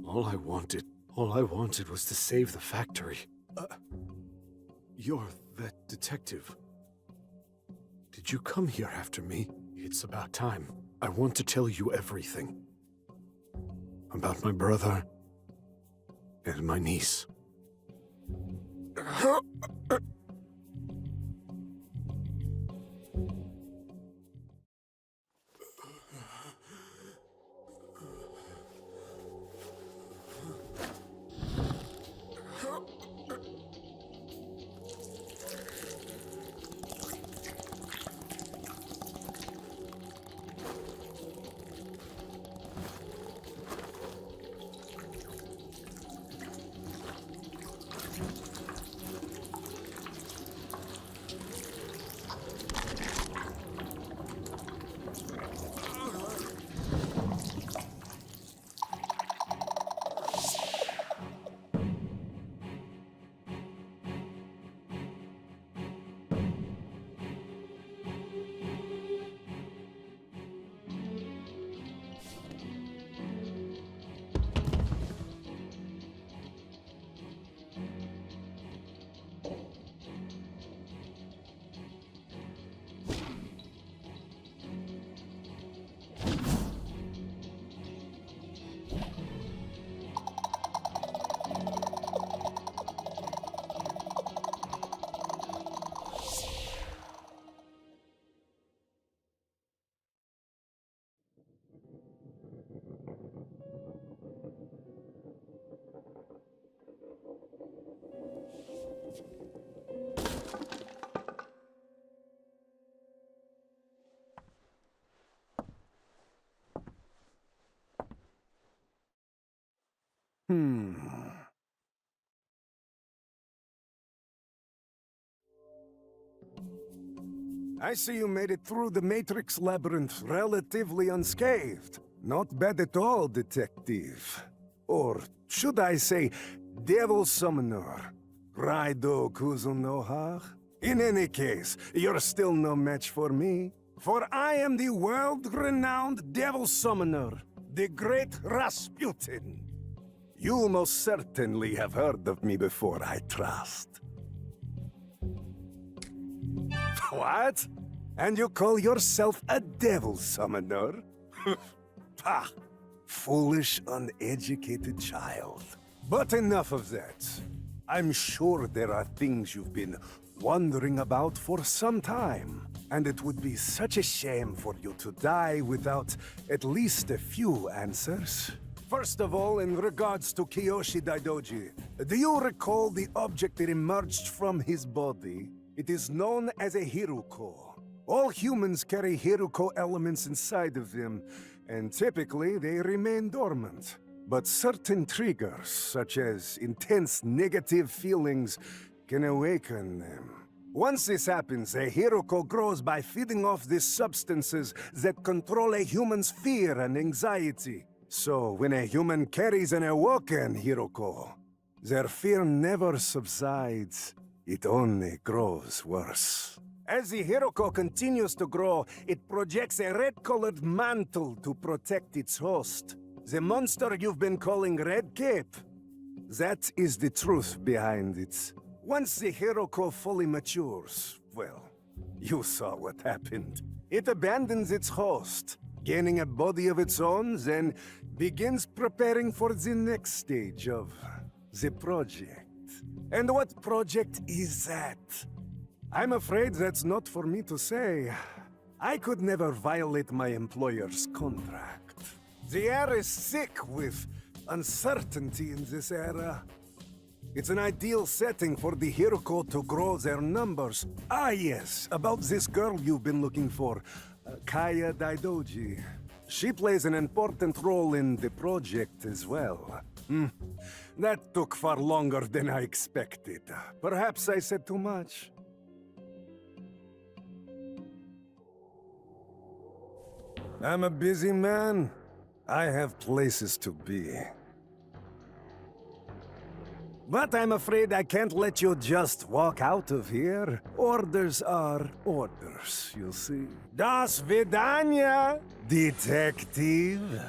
All I wanted was to save the factory. You're that detective. Did you come here after me? It's about time. I want to tell you everything. About my brother and my niece. I see you made it through the Matrix Labyrinth relatively unscathed. Not bad at all, detective. Or should I say, Devil Summoner. RAIDOU KUZUNOHA? In any case, you're still no match for me. For I am the world-renowned Devil Summoner, the great Rasputin. You most certainly have heard of me before, I trust. What? And you call yourself a Devil Summoner? Pah! Foolish, uneducated child. But enough of that. I'm sure there are things you've been wondering about for some time. And it would be such a shame for you to die without at least a few answers. First of all, in regards to Kiyoshi Daidoji, do you recall the object that emerged from his body? It is known as a Hiruko. All humans carry Hiruko elements inside of them, and typically they remain dormant. But certain triggers, such as intense negative feelings, can awaken them. Once this happens, a Hiruko grows by feeding off these substances that control a human's fear and anxiety. So when a human carries an awoken Hiruko, their fear never subsides. It only grows worse. As the Hiruko continues to grow, it projects a red-colored mantle to protect its host. The monster you've been calling Red Cape. That is the truth behind it. Once the Hiruko fully matures, well, you saw what happened. It abandons its host, gaining a body of its own, then begins preparing for the next stage of the project. And what project is that? I'm afraid that's not for me to say. I could never violate my employer's contract. The air is thick with uncertainty in this era. It's an ideal setting for the Hiruko to grow their numbers. Ah yes, about this girl you've been looking for, Kaya Daidoji. She plays an important role in the project as well. That took far longer than I expected. Perhaps I said too much. I'm a busy man. I have places to be. But I'm afraid I can't let you just walk out of here. Orders are orders, you see. Das Vidania, detective.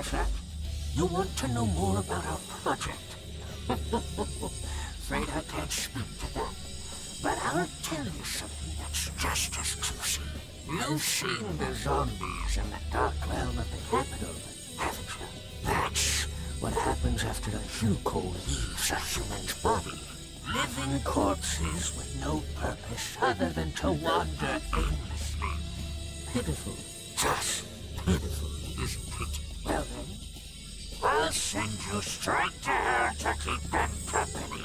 was that? You want to know more about our project? Afraid I can't speak to that. But I'll tell you something that's just as juicy. You've seen the zombies in the dark realm of the capital, haven't you? That's what happens after a Huko leaves a human's body. Living corpses with no purpose other than to wander aimlessly. Pitiful. Just pitiful, isn't it? Well then, I'll send you straight to her to keep them company.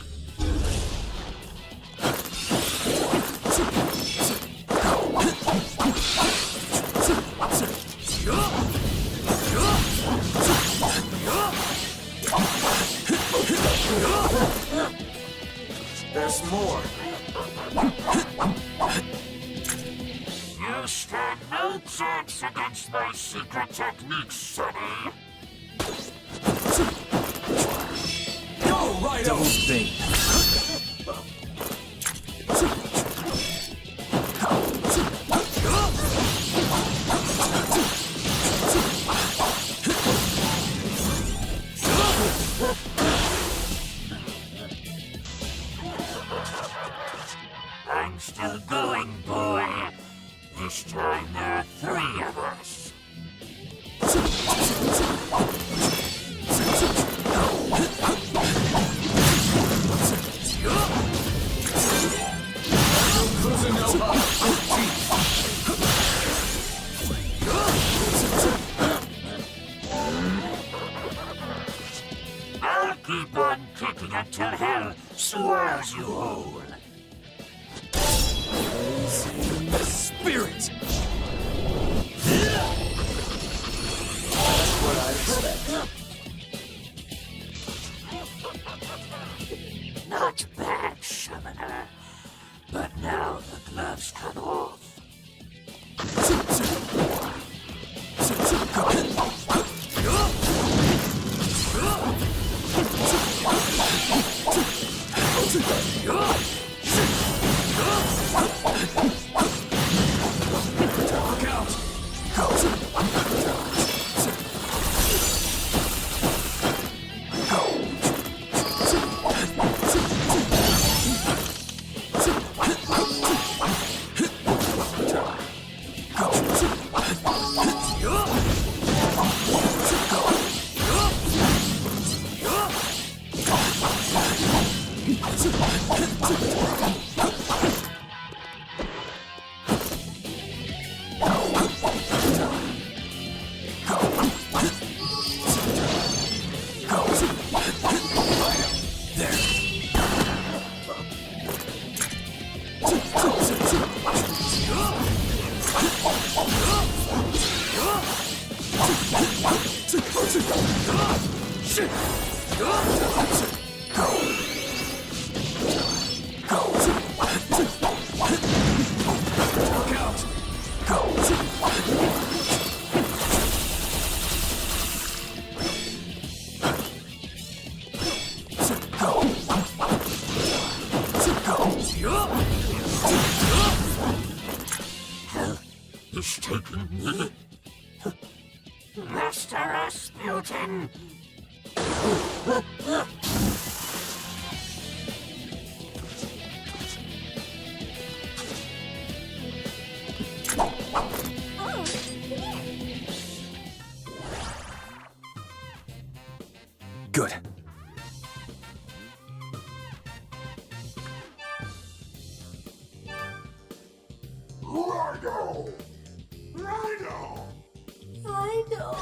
There's more. You stand no chance against my secret techniques, Sonny. Go, RAIDOU! Don't think. I'm still going, boy. This time there are 3 of us. I'll keep on kicking until hell swallows you whole. Spirit! What I expect. Not bad, Summoner. But now the gloves come off. Hell is taking me. Master Rasputin. Good. RAIDOU! RAIDOU! RAIDOU.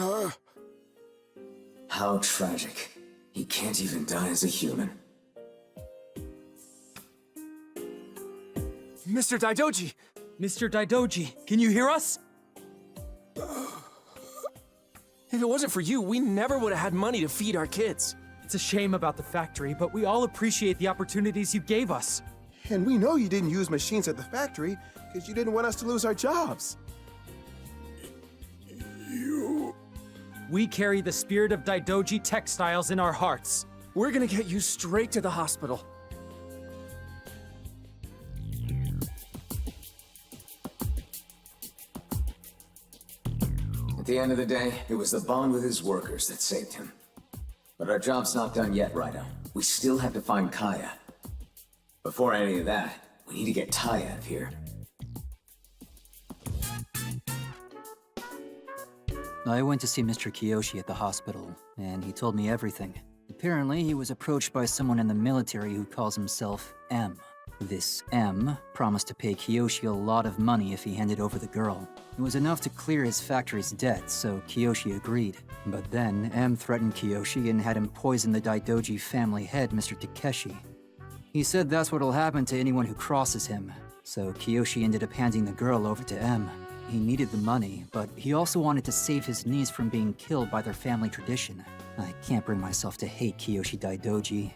Oh. How tragic. He can't even die as a human. Mr. Daidoji! Mr. Daidoji, can you hear us? If it wasn't for you, we never would have had money to feed our kids. It's a shame about the factory, but we all appreciate the opportunities you gave us. And we know you didn't use machines at the factory because you didn't want us to lose our jobs. We carry the spirit of Daidoji textiles in our hearts. We're gonna get you straight to the hospital. At the end of the day, it was the bond with his workers that saved him. But our job's not done yet, Raido. We still have to find Kaya. Before any of that, we need to get Tai out of here. I went to see Mr. Kiyoshi at the hospital, and he told me everything. Apparently, he was approached by someone in the military who calls himself M. This M promised to pay Kiyoshi a lot of money if he handed over the girl. It was enough to clear his factory's debt, so Kiyoshi agreed. But then, M threatened Kiyoshi and had him poison the Daidoji family head, Mr. Takeshi. He said that's what'll happen to anyone who crosses him, so Kiyoshi ended up handing the girl over to M. He needed the money, but he also wanted to save his niece from being killed by their family tradition. I can't bring myself to hate Kiyoshi Daidoji.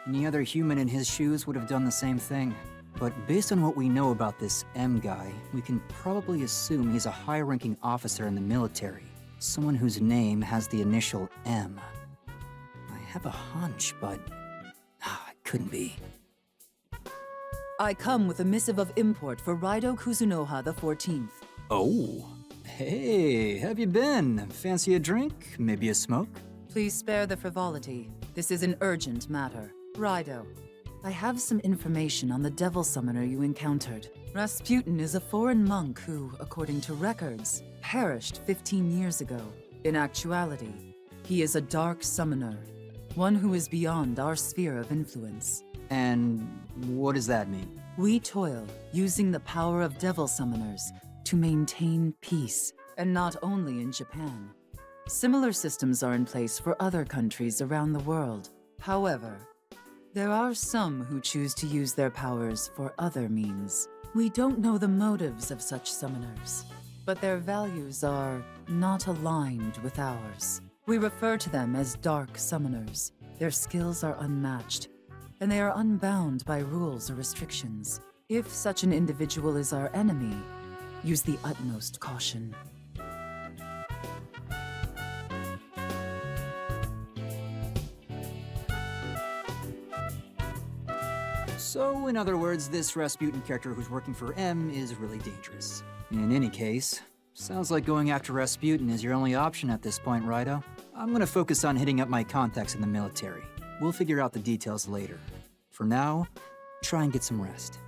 Any other human in his shoes would have done the same thing. But based on what we know about this M guy, we can probably assume he's a high-ranking officer in the military. Someone whose name has the initial M. I have a hunch, but it couldn't be. I come with a missive of import for RAIDOU KUZUNOHA the 14th. Oh. Hey, have you been? Fancy a drink? Maybe a smoke? Please spare the frivolity. This is an urgent matter. RAIDOU, I have some information on the devil summoner you encountered. Rasputin is a foreign monk who, according to records, perished 15 years ago. In actuality, he is a dark summoner, one who is beyond our sphere of influence. And what does that mean? We toil, using the power of devil summoners to maintain peace, and not only in Japan. Similar systems are in place for other countries around the world. However, there are some who choose to use their powers for other means. We don't know the motives of such summoners, but their values are not aligned with ours. We refer to them as dark summoners. Their skills are unmatched, and they are unbound by rules or restrictions. If such an individual is our enemy, use the utmost caution. So, in other words, this Rasputin character who's working for M is really dangerous. In any case, sounds like going after Rasputin is your only option at this point, Raido. I'm gonna focus on hitting up my contacts in the military. We'll figure out the details later. For now, try and get some rest.